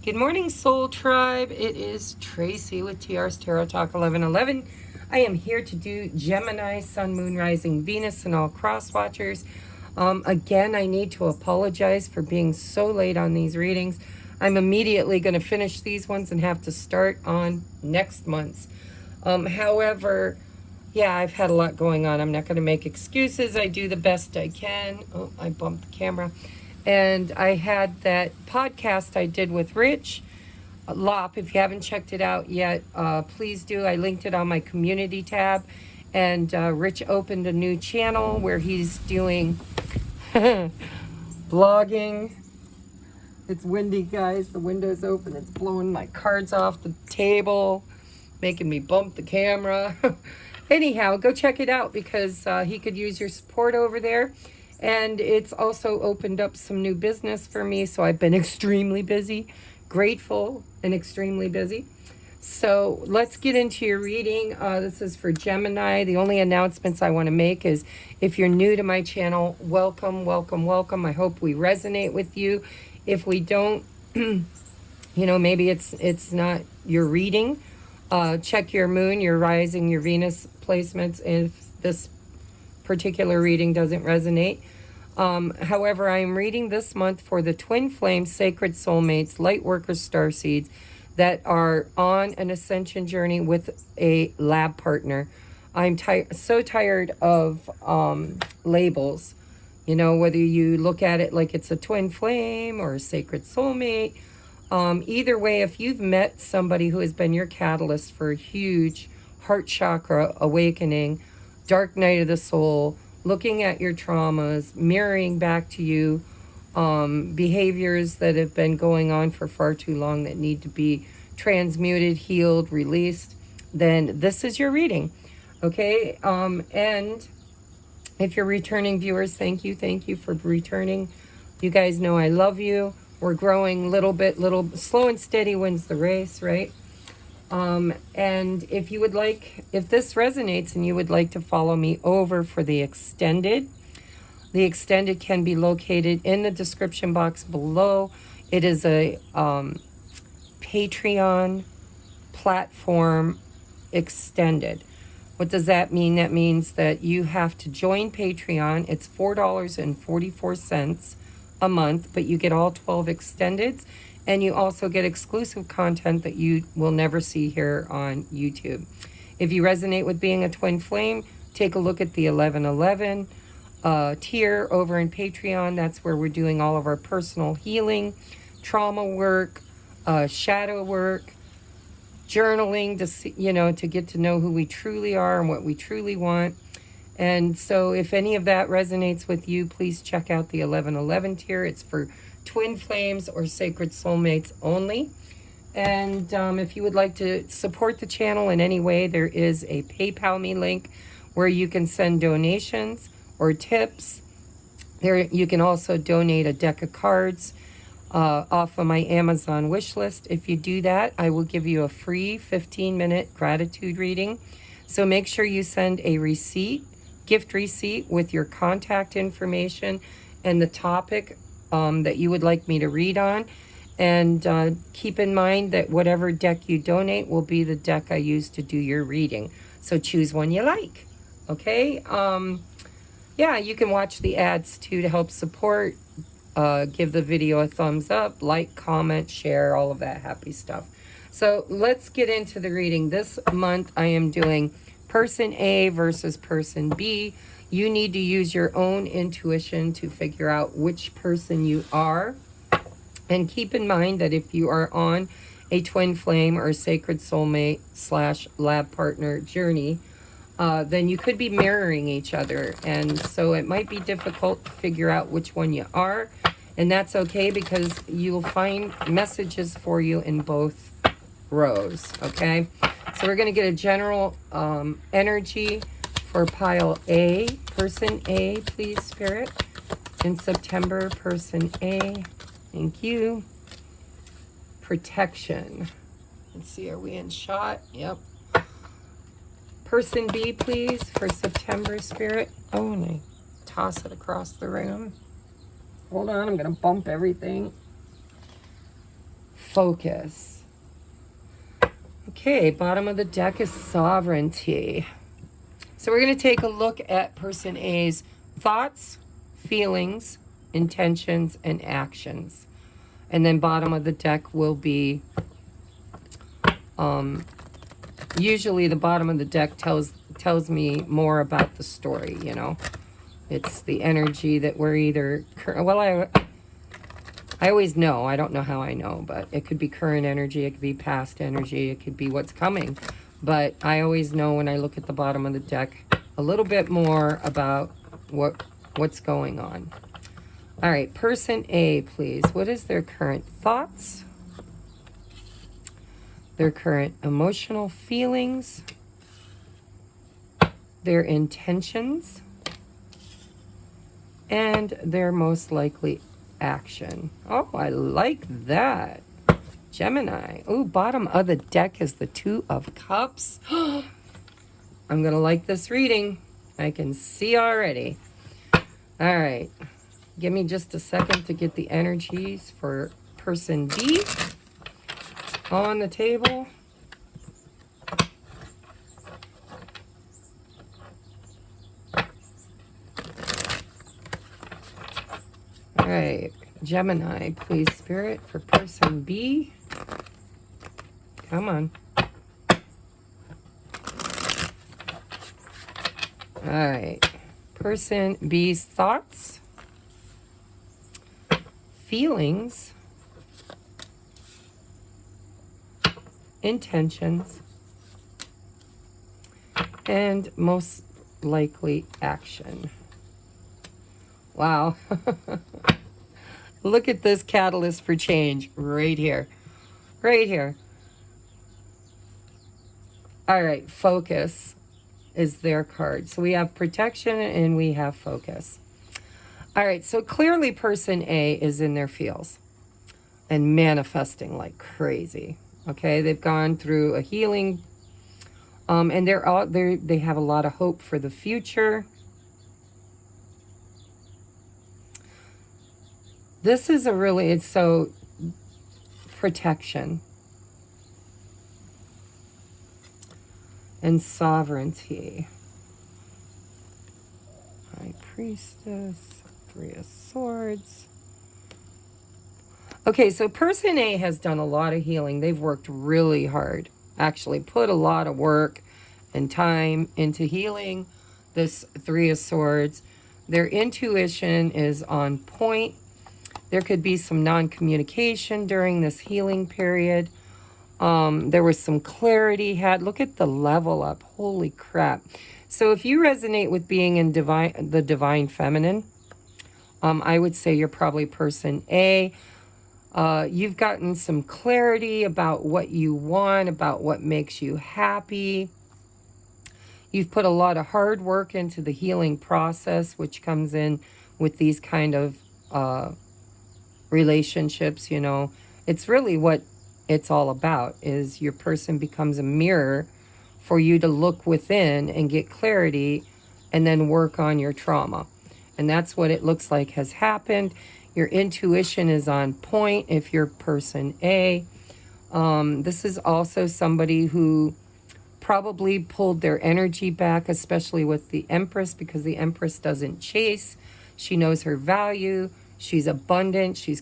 Good morning, Soul Tribe. It is Tracy with TR's Tarot Talk 1111. I am here to do Gemini, Sun, Moon, Rising, Venus, and all cross watchers. Again, I need to apologize for being so late on these readings. I'm immediately going to finish these ones and have to start on next month's. However, yeah, I've had a lot going on. I'm not going to make excuses. I do the best I can. Oh, I bumped the camera. And I had that podcast I did with Rich Lopp. If you haven't checked it out yet, please do. I linked it on my community tab. And Rich opened a new channel where he's doing vlogging. It's windy, guys. The window's open. It's blowing my cards off the table, making me bump the camera. Anyhow, go check it out because he could use your support over there. And it's also opened up some new business for me, so I've been extremely busy, grateful and extremely busy. So let's get into your reading. This is for Gemini. The only announcements I want to make is if you're new to my channel, welcome, welcome, welcome. I hope we resonate with you. If we don't, you know, maybe it's not your reading. Check your moon, your rising, your Venus placements if this particular reading doesn't resonate. However, I am reading this month for the twin flame sacred soulmates, lightworkers, starseeds that are on an ascension journey with a lab partner. I'm so tired of labels. You know, whether you look at it like it's a twin flame or a sacred soulmate. Either way, if you've met somebody who has been your catalyst for a huge heart chakra awakening, dark night of the soul, looking at your traumas, mirroring back to you behaviors that have been going on for far too long that need to be transmuted, healed, released, then this is your reading. Okay? And if you're returning viewers, thank you for returning. You guys know I love you. We're growing little slow and steady wins the race, right? And if you would like, if this resonates and you would like to follow me over for the extended can be located in the description box below. It is a Patreon platform extended. What does that mean? That means that you have to join Patreon. It's $4.44 a month, but you get all 12 extendeds. And you also get exclusive content that you will never see here on YouTube. If you resonate with being a twin flame, take a look at the 1111 tier over in Patreon. That's where we're doing all of our personal healing, trauma work, shadow work, journaling to see, you know, to get to know who we truly are and what we truly want. And so if any of that resonates with you, please check out the 1111 tier. It's for twin flames or sacred soulmates only. And if you would like to support the channel in any way, there is a PayPal me link where you can send donations or tips. There you can also donate a deck of cards off of my Amazon wish list. If you do that, I will give you a free 15-minute gratitude reading. So make sure you send a receipt, gift receipt with your contact information and the topic that you would like me to read on. And keep in mind that whatever deck you donate will be the deck I use to do your reading. So choose one you like. Okay? Yeah, you can watch the ads too to help support. Give the video a thumbs up, like, comment, share, all of that happy stuff. So let's get into the reading. This month I am doing person A versus person B. You need to use your own intuition to figure out which person you are. And keep in mind that if you are on a twin flame or sacred soulmate / lab partner journey, then you could be mirroring each other. And so it might be difficult to figure out which one you are. And that's okay because you'll find messages for you in both rows. Okay? So we're going to get a general energy for pile A, person A, please, Spirit. In September, person A. Thank you. Protection. Let's see, are we in shot? Yep. Person B, please, for September, Spirit. Oh, and I toss it across the room. Hold on, I'm going to bump everything. focus. Okay, bottom of the deck is sovereignty. So we're going to take a look at person A's thoughts, feelings, intentions, and actions. And then bottom of the deck will be, usually the bottom of the deck tells me more about the story, you know. It's the energy that we're either, well, I always know. I don't know how I know, but it could be current energy, it could be past energy, it could be what's coming. But I always know when I look at the bottom of the deck a little bit more about what's going on. All right, person A, please. What is their current thoughts? Their current emotional feelings? Their intentions? And their most likely action. Oh, I like that. Gemini. Oh, bottom of the deck is the Two of Cups. I'm going to like this reading. I can see already. All right. Give me just a second to get the energies for person B on the table. All right. Gemini, please, Spirit, for person B. Come on. All right. Person B's thoughts, feelings, intentions, and most likely action. Wow. Look at this catalyst for change right here. Right here. All right, focus is their card. So we have protection and we have focus. All right, so clearly person A is in their feels and manifesting like crazy. Okay, they've gone through a healing, and they have a lot of hope for the future. This is it's so protection and sovereignty. High Priestess, Three of Swords. Okay, so person A has done a lot of healing. They've worked really hard, actually put a lot of work and time into healing this Three of Swords. Their intuition is on point. There could be some non-communication during this healing period. There was some clarity had. Look at the level up. Holy crap. So if you resonate with being in the divine feminine, I would say you're probably person A. You've gotten some clarity about what you want, about what makes you happy. You've put a lot of hard work into the healing process, which comes in with these kind of relationships, you know. It's really what it's all about, is your person becomes a mirror for you to look within and get clarity and then work on your trauma. And that's what it looks like has happened. Your intuition is on point if you're person A. This is also somebody who probably pulled their energy back, especially with the Empress, because the Empress doesn't chase. She knows her value. She's abundant. She's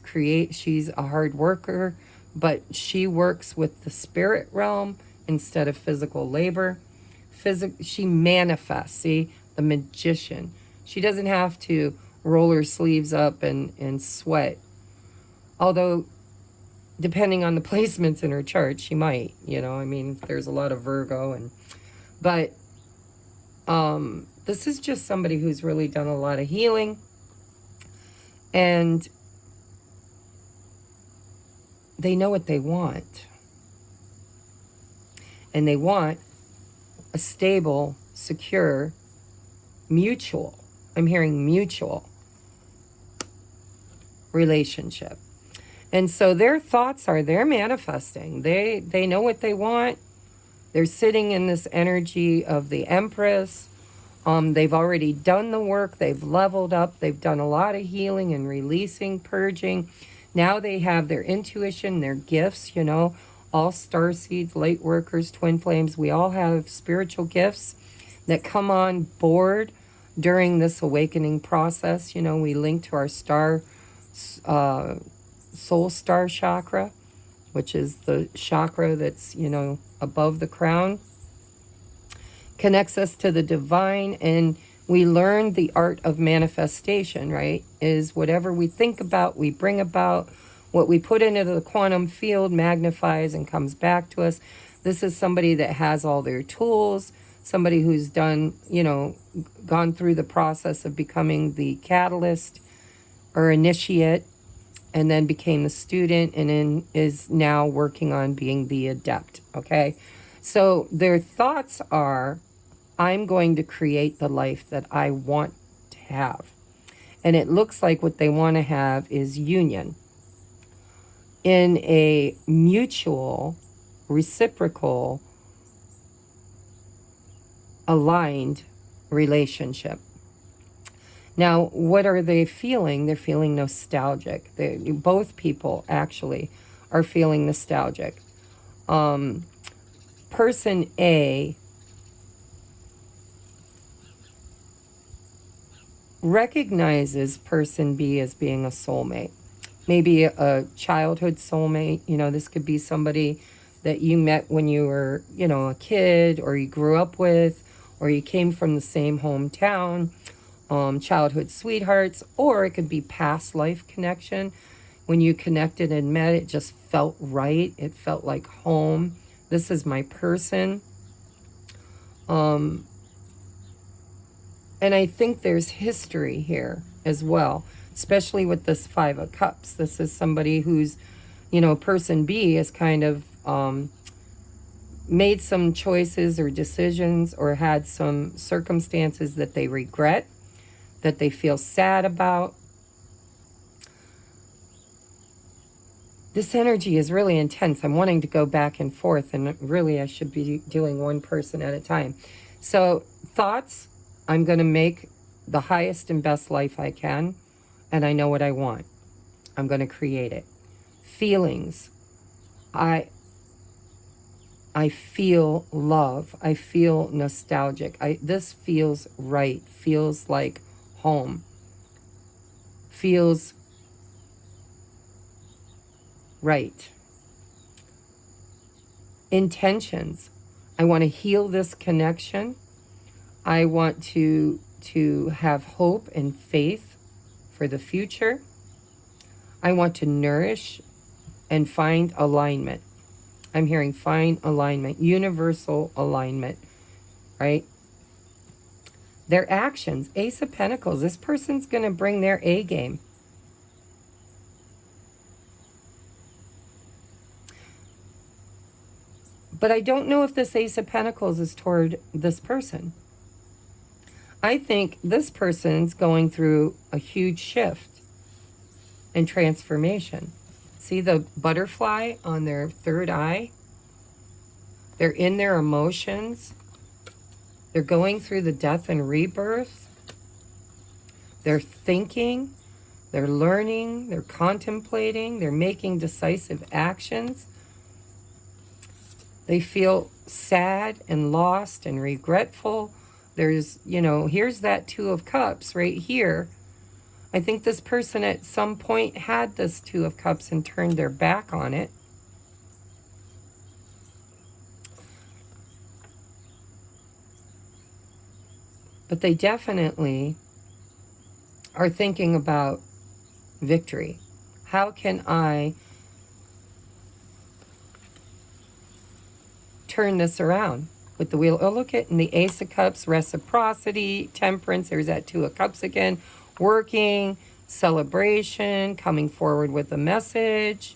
a hard worker, but she works with the spirit realm instead of physical labor. She manifests. See, the magician. She doesn't have to roll her sleeves up and sweat. Although, depending on the placements in her chart, she might, you know, I mean, there's a lot of Virgo but this is just somebody who's really done a lot of healing. And they know what they want. And they want a stable, secure, mutual, I'm hearing mutual relationship. And so their thoughts are, they're manifesting. They know what they want. They're sitting in this energy of the Empress. They've already done the work. They've leveled up. They've done a lot of healing and releasing, purging. Now they have their intuition, their gifts, you know, all star seeds, light workers, twin flames. We all have spiritual gifts that come on board during this awakening process. You know, we link to our star, soul star chakra, which is the chakra that's, you know, above the crown, connects us to the divine. And we learn the art of manifestation, right? Is whatever we think about, we bring about. What we put into the quantum field magnifies and comes back to us. This is somebody that has all their tools, somebody who's done, you know, gone through the process of becoming the catalyst or initiate, and then became the student, and then is now working on being the adept, okay? So their thoughts are, I'm going to create the life that I want to have. And it looks like what they want to have is union in a mutual, reciprocal, aligned relationship. Now, what are they feeling? They're feeling nostalgic. Both people actually are feeling nostalgic. Person A recognizes person B as being a soulmate. Maybe a childhood soulmate. You know, this could be somebody that you met when you were, you know, a kid, or you grew up with, or you came from the same hometown, childhood sweethearts, or it could be past life connection. When you connected and met, it just felt right. It felt like home. This is my person. And I think there's history here as well, especially with this Five of Cups. This is somebody who's, you know, person B has kind of made some choices or decisions, or had some circumstances that they regret, that they feel sad about. This energy is really intense. I'm wanting to go back and forth, and really I should be doing one person at a time. So thoughts, I'm going to make the highest and best life I can, and I know what I want. I'm going to create it. Feelings, I feel love. I feel nostalgic. This feels right. Feels like home. Feels right. Intentions. I want to heal this connection. I want to have hope and faith for the future. I want to nourish and find alignment. I'm hearing find alignment, universal alignment, right? Their actions, Ace of Pentacles. This person's going to bring their A game. But I don't know if this Ace of Pentacles is toward this person. I think this person's going through a huge shift and transformation. See the butterfly on their third eye? They're in their emotions. They're going through the death and rebirth. They're thinking. They're learning. They're contemplating. They're making decisive actions. They feel sad and lost and regretful. There's, you know, here's that Two of Cups right here. I think this person at some point had this Two of Cups and turned their back on it. But they definitely are thinking about victory. How can I turn this around with the wheel? Oh, look at in the Ace of Cups, reciprocity, temperance. There's that Two of Cups again. Working, celebration, coming forward with a message,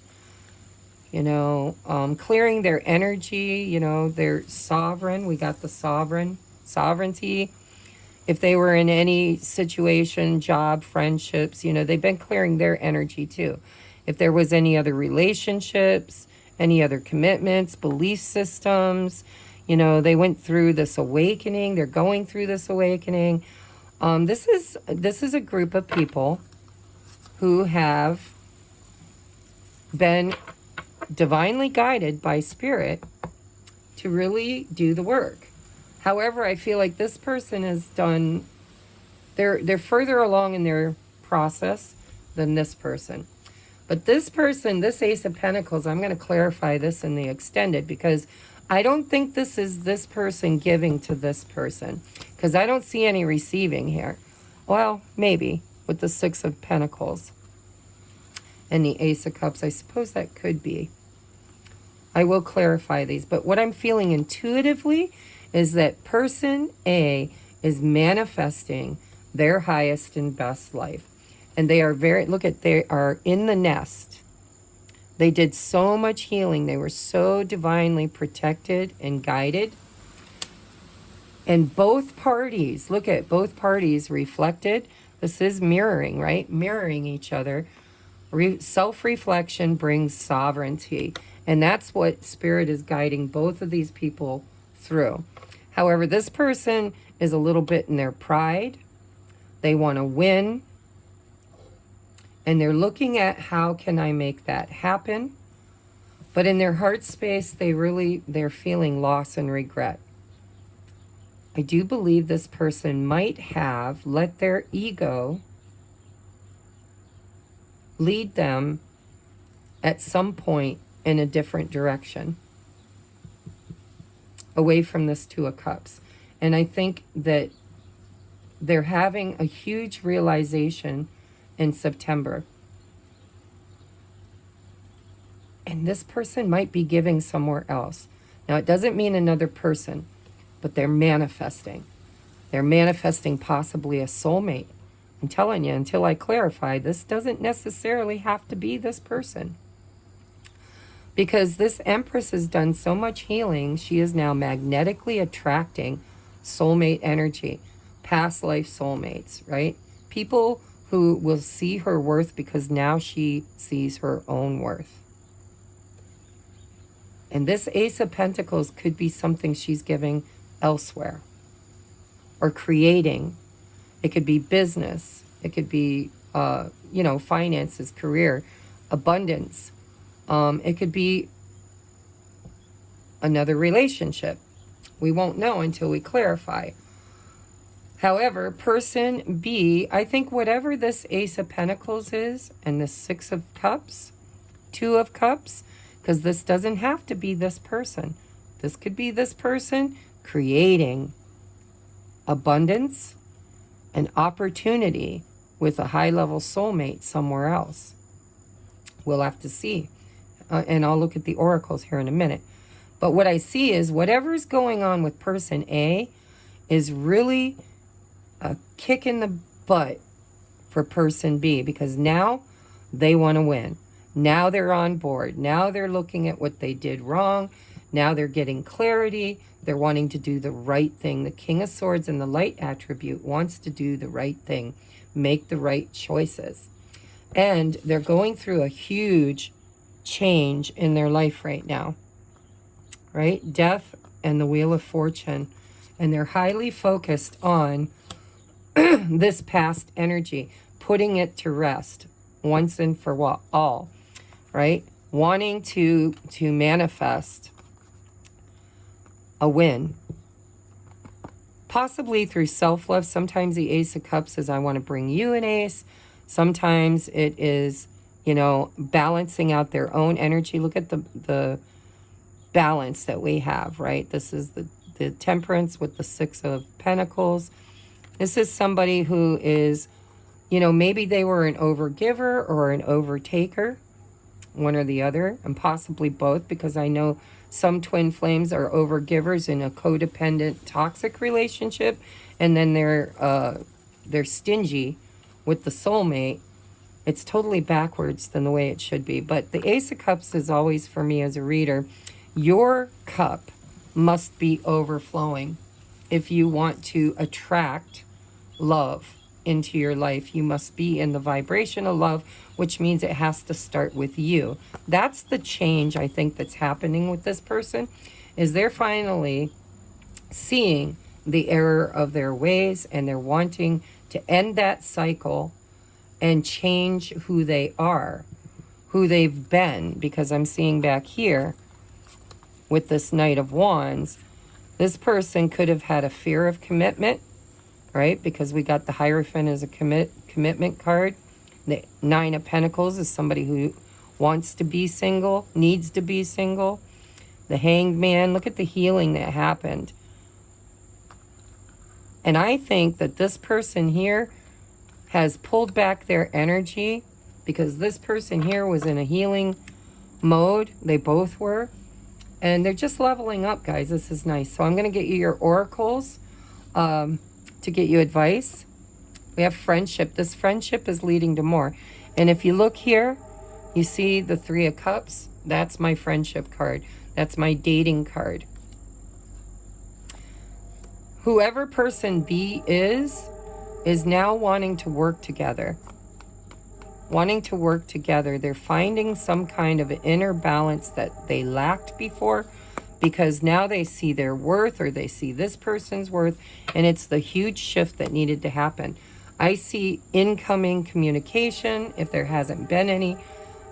you know, clearing their energy, you know, they're sovereign. We got the sovereignty. If they were in any situation, job, friendships, you know, they've been clearing their energy too. If there was any other relationships, any other commitments, belief systems, you know, they went through this awakening. They're going through this awakening. This is a group of people who have been divinely guided by spirit to really do the work. However, I feel like this person has done, they're further along in their process than this person. But this person, this Ace of Pentacles, I'm going to clarify this in the extended, because I don't think this is this person giving to this person, because I don't see any receiving here. Well, maybe with the Six of Pentacles and the Ace of Cups. I suppose that could be. I will clarify these, but what I'm feeling intuitively is that person A is manifesting their highest and best life. And they are they are in the nest. They did so much healing. They were so divinely protected and guided. And both parties, look at both parties reflected. This is mirroring, right? Mirroring each other. Self-reflection brings sovereignty. And that's what Spirit is guiding both of these people through. However, this person is a little bit in their pride. They want to win. And they're looking at how can I make that happen. But in their heart space, they're feeling loss and regret. I do believe this person might have let their ego lead them at some point in a different direction, away from this Two of Cups. And I think that they're having a huge realization in September. And this person might be giving somewhere else. Now, it doesn't mean another person, but they're manifesting. They're manifesting possibly a soulmate. I'm telling you, until I clarify, this doesn't necessarily have to be this person. Because this Empress has done so much healing, she is now magnetically attracting soulmate energy, past life soulmates, right? People who will see her worth because now she sees her own worth. And this Ace of Pentacles could be something she's giving elsewhere or creating. It could be business. It could be, finances, career, abundance. It could be another relationship. We won't know until we clarify. However, person B, I think whatever this Ace of Pentacles is and the Six of Cups, Two of Cups, because this doesn't have to be this person. This could be this person creating abundance and opportunity with a high-level soulmate somewhere else. We'll have to see. And I'll look at the oracles here in a minute. But what I see is whatever's going on with person A is really a kick in the butt for person B, because now they want to win. Now they're on board. Now they're looking at what they did wrong. Now they're getting clarity. They're wanting to do the right thing. The King of Swords and the light attribute wants to do the right thing, make the right choices. And they're going through a huge change in their life right now, right? Death and the Wheel of Fortune. And they're highly focused on this past energy, putting it to rest once and for all, right? Wanting to manifest a win, possibly through self-love. Sometimes the Ace of Cups says, I want to bring you an ace. Sometimes it is, balancing out their own energy. Look at the balance that we have, right? This is the Temperance with the Six of Pentacles. This is somebody who is, maybe they were an overgiver or an overtaker, one or the other, and possibly both, because I know some twin flames are overgivers in a codependent, toxic relationship, and then they're stingy with the soulmate. It's totally backwards than the way it should be. But the Ace of Cups is always, for me as a reader, your cup must be overflowing. If you want to attract love into your life, you must be in the vibration of love, which means it has to start with you. That's the change I think that's happening with this person, is they're finally seeing the error of their ways, and they're wanting to end that cycle and change who they are, who they've been, because I'm seeing back here with this Knight of Wands, this person could have had a fear of commitment, right? Because we got the Hierophant as a commitment card. The Nine of Pentacles is somebody who wants to be single, needs to be single. The Hanged Man, look at the healing that happened. And I think that this person here has pulled back their energy, because this person here was in a healing mode. They both were. And they're just leveling up, guys. This is nice. So I'm going to get you your oracles to get you advice. We have friendship. This friendship is leading to more. And if you look here, you see the Three of Cups. That's my friendship card. That's my dating card. Whoever person B is now wanting to work together. Wanting to work together. They're finding some kind of inner balance that they lacked before, because now they see their worth, or they see this person's worth, and it's the huge shift that needed to happen. I see incoming communication, if there hasn't been any.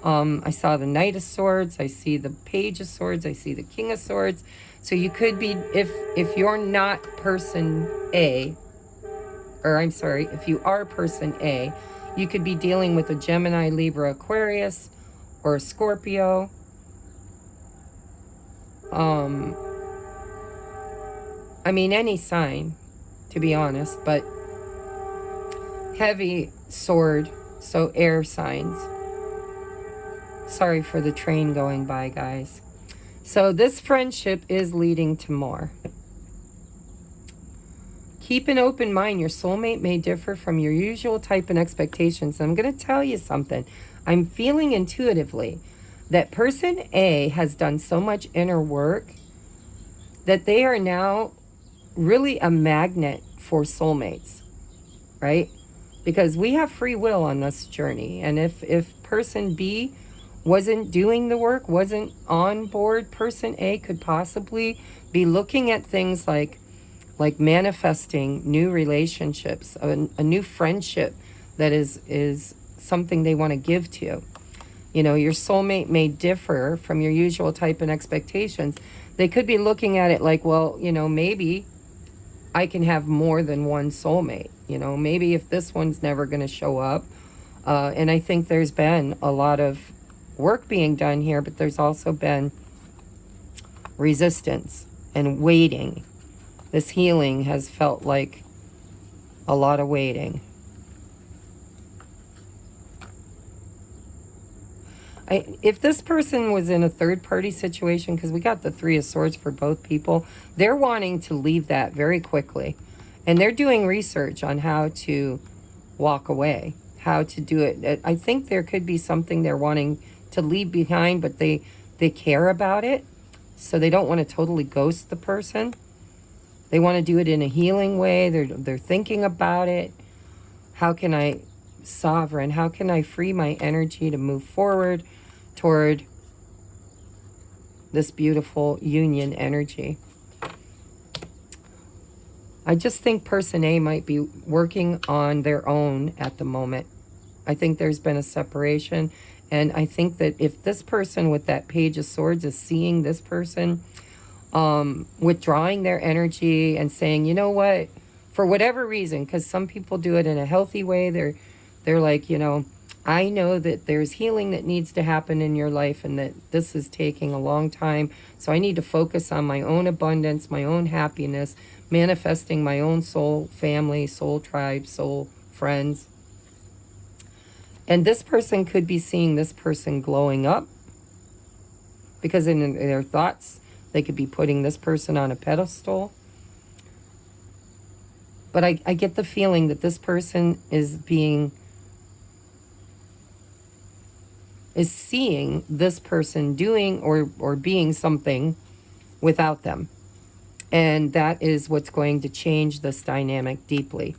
I saw the Knight of Swords. I see the Page of Swords. I see the King of Swords. So you could be, if you're not person A, or I'm sorry, if you are person A, you could be dealing with a Gemini, Libra, Aquarius, or a Scorpio. I mean, any sign, to be honest, but heavy sword, so air signs. Sorry for the train going by, guys. So this friendship is leading to more. Keep an open mind. Your soulmate may differ from your usual type and expectations. I'm going to tell you something. I'm feeling intuitively that person A has done so much inner work that they are now really a magnet for soulmates, right? Because we have free will on this journey. And if person B wasn't doing the work, wasn't on board, person A could possibly be looking at things like manifesting new relationships, a new friendship that is something they want to give to. You know, your soulmate may differ from your usual type and expectations. They could be looking at it like, well, you know, maybe I can have more than one soulmate. You know, maybe if this one's never going to show up. And I think there's been a lot of work being done here, but there's also been resistance and waiting. This healing has felt like a lot of waiting. If this person was in a third-party situation, because we got the Three of Swords for both people, they're wanting to leave that very quickly. And they're doing research on how to walk away, how to do it. I think there could be something they're wanting to leave behind, but they care about it, so they don't want to totally ghost the person. They want to do it in a healing way. They're thinking about it. How can I, sovereign, how can I free my energy to move forward toward this beautiful union energy? I just think person A might be working on their own at the moment. I think there's been a separation. And I think that if this person with that Page of Swords is seeing this person withdrawing their energy and saying, you know what, for whatever reason, because some people do it in a healthy way, they're like, you know, I know that there's healing that needs to happen in your life and that this is taking a long time. So I need to focus on my own abundance, my own happiness, manifesting my own soul family, soul tribe, soul friends. And this person could be seeing this person glowing up, because in their thoughts, they could be putting this person on a pedestal. But I get the feeling that this person is seeing this person doing or being something without them. And that is what's going to change this dynamic deeply.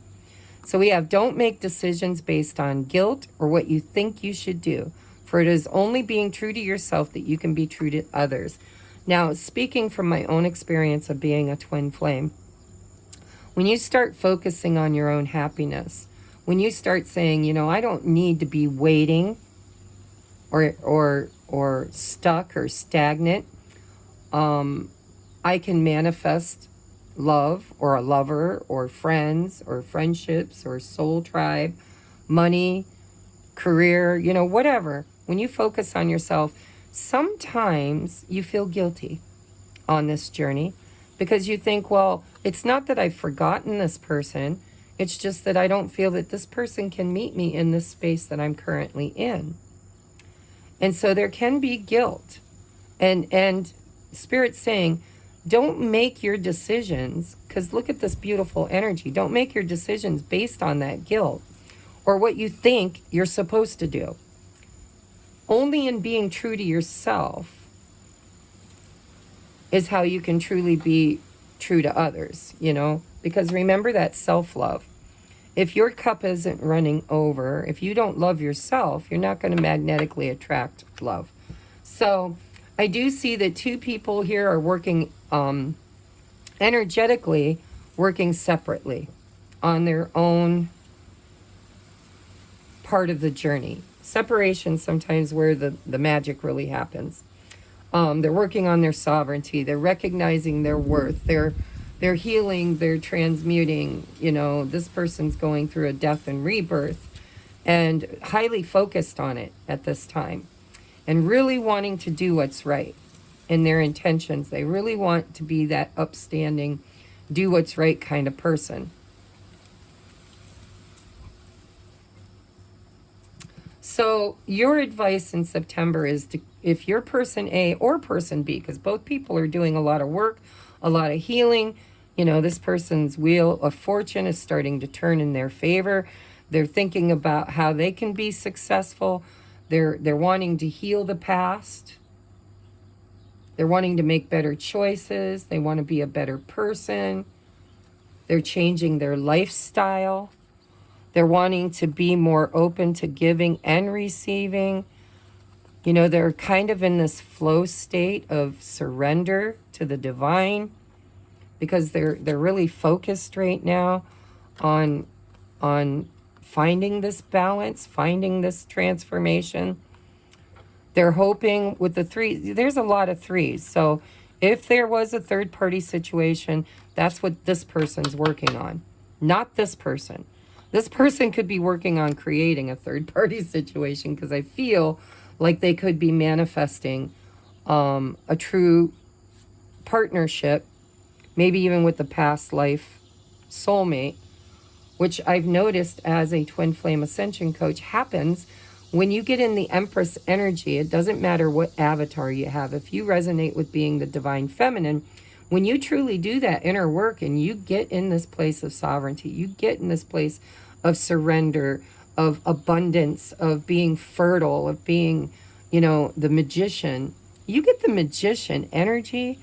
So we have, don't make decisions based on guilt or what you think you should do, for it is only being true to yourself that you can be true to others. Now, speaking from my own experience of being a twin flame, when you start focusing on your own happiness, when you start saying, you know, I don't need to be waiting or stuck or stagnant. I can manifest love or a lover or friends or friendships or soul tribe, money, career, whatever. When you focus on yourself, sometimes you feel guilty on this journey because you think, well, it's not that I've forgotten this person. It's just that I don't feel that this person can meet me in this space that I'm currently in. And so there can be guilt. And Spirit's saying, don't make your decisions, because look at this beautiful energy. Don't make your decisions based on that guilt or what you think you're supposed to do. Only in being true to yourself is how you can truly be true to others, because remember that self-love. If your cup isn't running over, if you don't love yourself, you're not going to magnetically attract love. So I do see that two people here are working energetically, working separately on their own part of the journey. Separation sometimes where the magic really happens. They're working on their sovereignty. They're recognizing their worth. They're healing. They're transmuting. This person's going through a death and rebirth and highly focused on it at this time and really wanting to do what's right in their intentions. They really want to be that upstanding, do what's right kind of person. So your advice in September is to, if you're person A or person B, because both people are doing a lot of work, a lot of healing, this person's wheel of fortune is starting to turn in their favor. They're thinking about how they can be successful. They're wanting to heal the past. They're wanting to make better choices. They want to be a better person. They're changing their lifestyle. They're wanting to be more open to giving and receiving. They're kind of in this flow state of surrender to the divine because they're really focused right now on finding this balance, finding this transformation. They're hoping with the three, there's a lot of threes. So if there was a third party situation, that's what this person's working on, not this person. This person could be working on creating a third party situation because I feel like they could be manifesting a true partnership, maybe even with the past life soulmate, which I've noticed as a twin flame ascension coach happens when you get in the Empress energy. It doesn't matter what avatar you have. If you resonate with being the divine feminine, when you truly do that inner work and you get in this place of sovereignty, you get in this place of surrender, of abundance, of being fertile, of being, the magician. You get the magician energy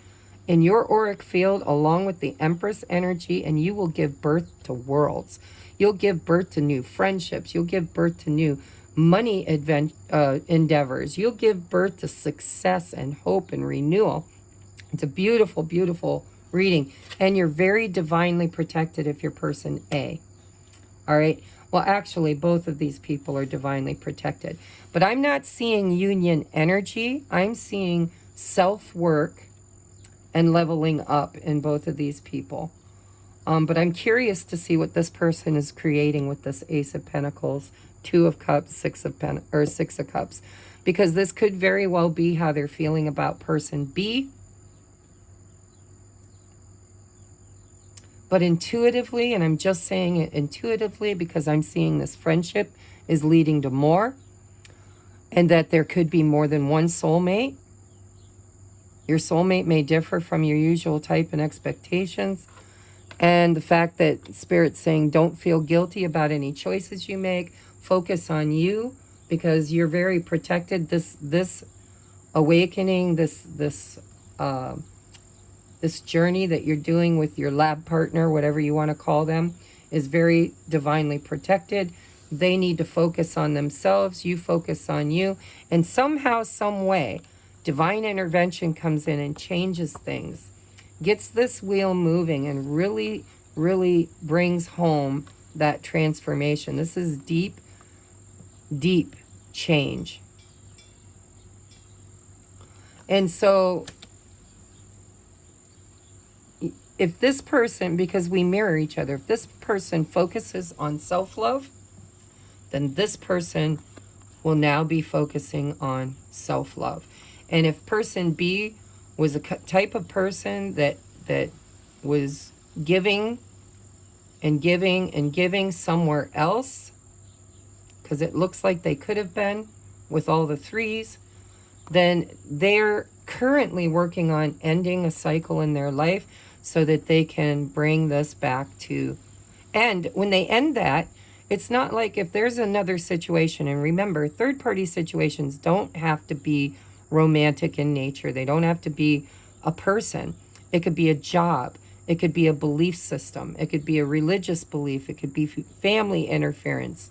in your auric field along with the Empress energy, and you will give birth to worlds. You'll give birth to new friendships. You'll give birth to new money endeavors. You'll give birth to success and hope and renewal. It's a beautiful, beautiful reading. And you're very divinely protected if you're person A. All right. Well, actually, both of these people are divinely protected. But I'm not seeing union energy. I'm seeing self-work and leveling up in both of these people. But I'm curious to see what this person is creating with this Ace of Pentacles, Two of Cups, Six of Cups. Because this could very well be how they're feeling about person B. But intuitively, and I'm just saying it intuitively because I'm seeing this friendship is leading to more, and that there could be more than one soulmate. Your soulmate may differ from your usual type and expectations. And the fact that Spirit's saying don't feel guilty about any choices you make. Focus on you because you're very protected. This awakening, this journey that you're doing with your lab partner, whatever you want to call them, is very divinely protected. They need to focus on themselves. You focus on you. And somehow, some way, divine intervention comes in and changes things, gets this wheel moving, and really, really brings home that transformation. This is deep, deep change. And so if this person, because we mirror each other, if this person focuses on self-love, then this person will now be focusing on self-love. And if person B was a type of person that was giving and giving and giving somewhere else, because it looks like they could have been with all the threes, then they're currently working on ending a cycle in their life so that they can bring this back to end. When they end that, it's not like if there's another situation, and remember, third-party situations don't have to be romantic in nature. They don't have to be a person. It could be a job. It could be a belief system. It could be a religious belief. It could be family interference.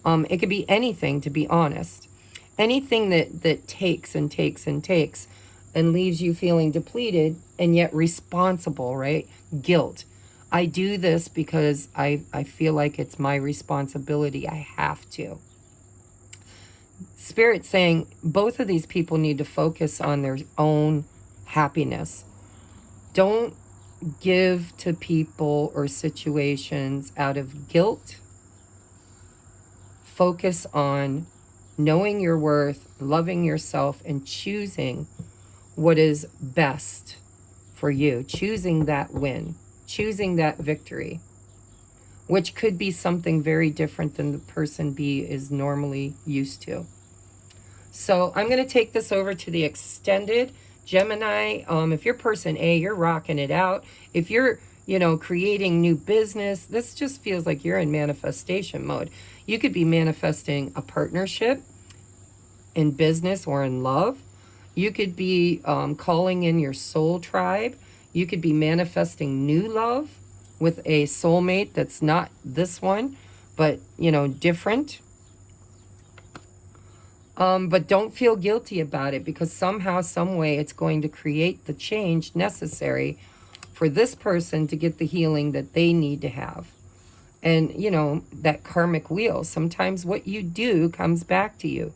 It could be anything, to be honest. Anything that takes and takes and takes and leaves you feeling depleted and yet responsible, right? Guilt. I do this because I feel like it's my responsibility. I have to. Spirit saying both of these people need to focus on their own happiness. Don't give to people or situations out of guilt. Focus on knowing your worth, loving yourself, and choosing what is best for you. Choosing that win. Choosing that victory, which could be something very different than the person B is normally used to. So I'm going to take this over to the extended. Gemini, if you're person A, you're rocking it out. If you're, creating new business, this just feels like you're in manifestation mode. You could be manifesting a partnership in business or in love. You could be calling in your soul tribe. You could be manifesting new love with a soulmate that's not this one, but, different. But don't feel guilty about it, because somehow, some way, it's going to create the change necessary for this person to get the healing that they need to have. And, that karmic wheel, sometimes what you do comes back to you.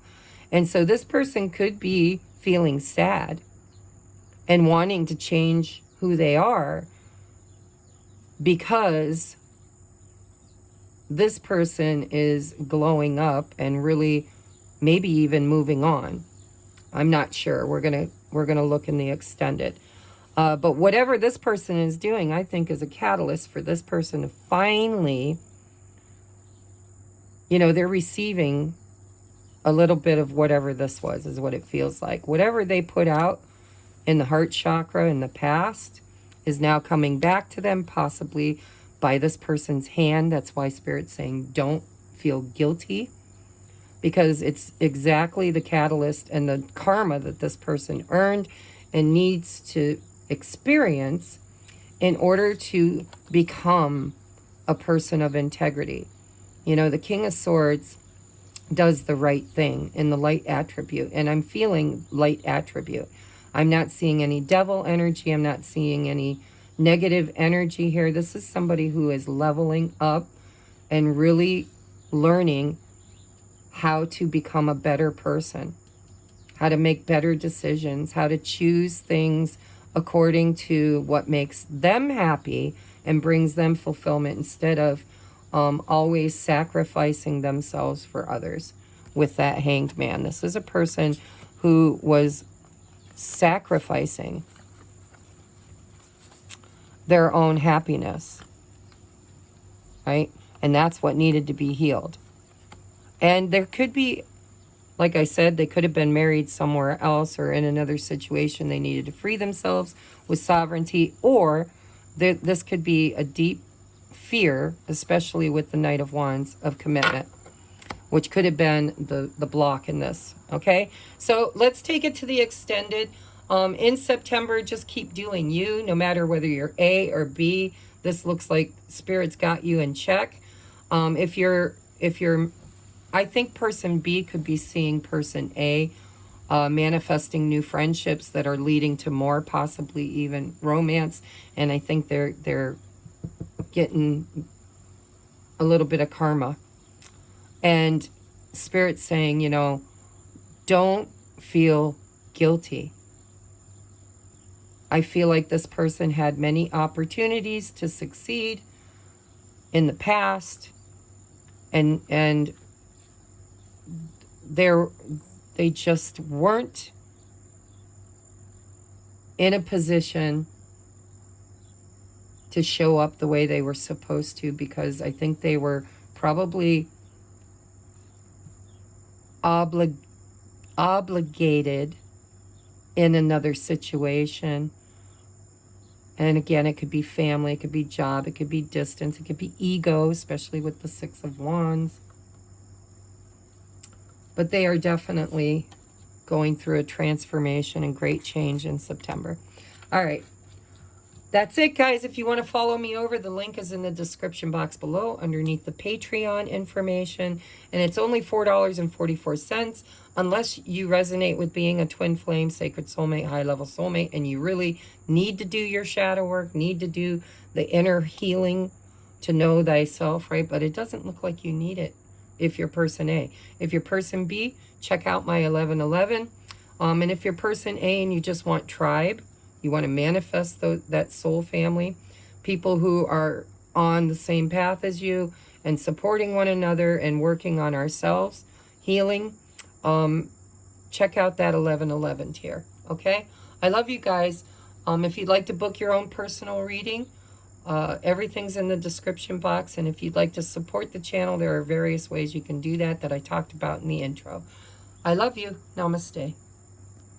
And so this person could be feeling sad and wanting to change who they are because this person is glowing up and really maybe even moving on. I'm not sure. We're gonna look in the extended. But whatever this person is doing, I think is a catalyst for this person to finally, they're receiving a little bit of whatever this was, is what it feels like. Whatever they put out in the heart chakra in the past is now coming back to them, possibly by this person's hand. That's why Spirit's saying don't feel guilty, because it's exactly the catalyst and the karma that this person earned and needs to experience in order to become a person of integrity. The King of Swords does the right thing in the light attribute, and I'm feeling light attribute. I'm not seeing any devil energy. I'm not seeing any negative energy here. This is somebody who is leveling up and really learning how to become a better person, how to make better decisions, how to choose things according to what makes them happy and brings them fulfillment, instead of always sacrificing themselves for others with that Hanged Man. This is a person who was sacrificing their own happiness, right? And that's what needed to be healed. And there could be, like I said, they could have been married somewhere else or in another situation. They needed to free themselves with sovereignty, or this could be a deep fear, especially with the Knight of Wands, of commitment, which could have been the block in this, okay? So let's take it to the extended. In September, just keep doing you, no matter whether you're A or B. This looks like Spirit's got you in check. If you're, I think person B could be seeing person A, manifesting new friendships that are leading to more, possibly even romance. And I think they're getting a little bit of karma. And Spirit's saying, don't feel guilty. I feel like this person had many opportunities to succeed in the past, and they just weren't in a position to show up the way they were supposed to, because I think they were probably obligated in another situation. And again, it could be family, it could be job, it could be distance, it could be ego, especially with the Six of Wands. But they are definitely going through a transformation and great change in September. All right. That's it, guys. If you want to follow me over, the link is in the description box below underneath the Patreon information. And it's only $4.44 unless you resonate with being a twin flame, sacred soulmate, high-level soulmate, and you really need to do your shadow work, need to do the inner healing to know thyself, right? But it doesn't look like you need it if you're person A. If you're person B, check out my 1111. And if you're person A and you just want tribe, you want to manifest that soul family, people who are on the same path as you and supporting one another and working on ourselves, healing, check out that 1111 tier, okay? I love you guys. If you'd like to book your own personal reading, everything's in the description box. And if you'd like to support the channel, there are various ways you can do that I talked about in the intro. I love you. Namaste.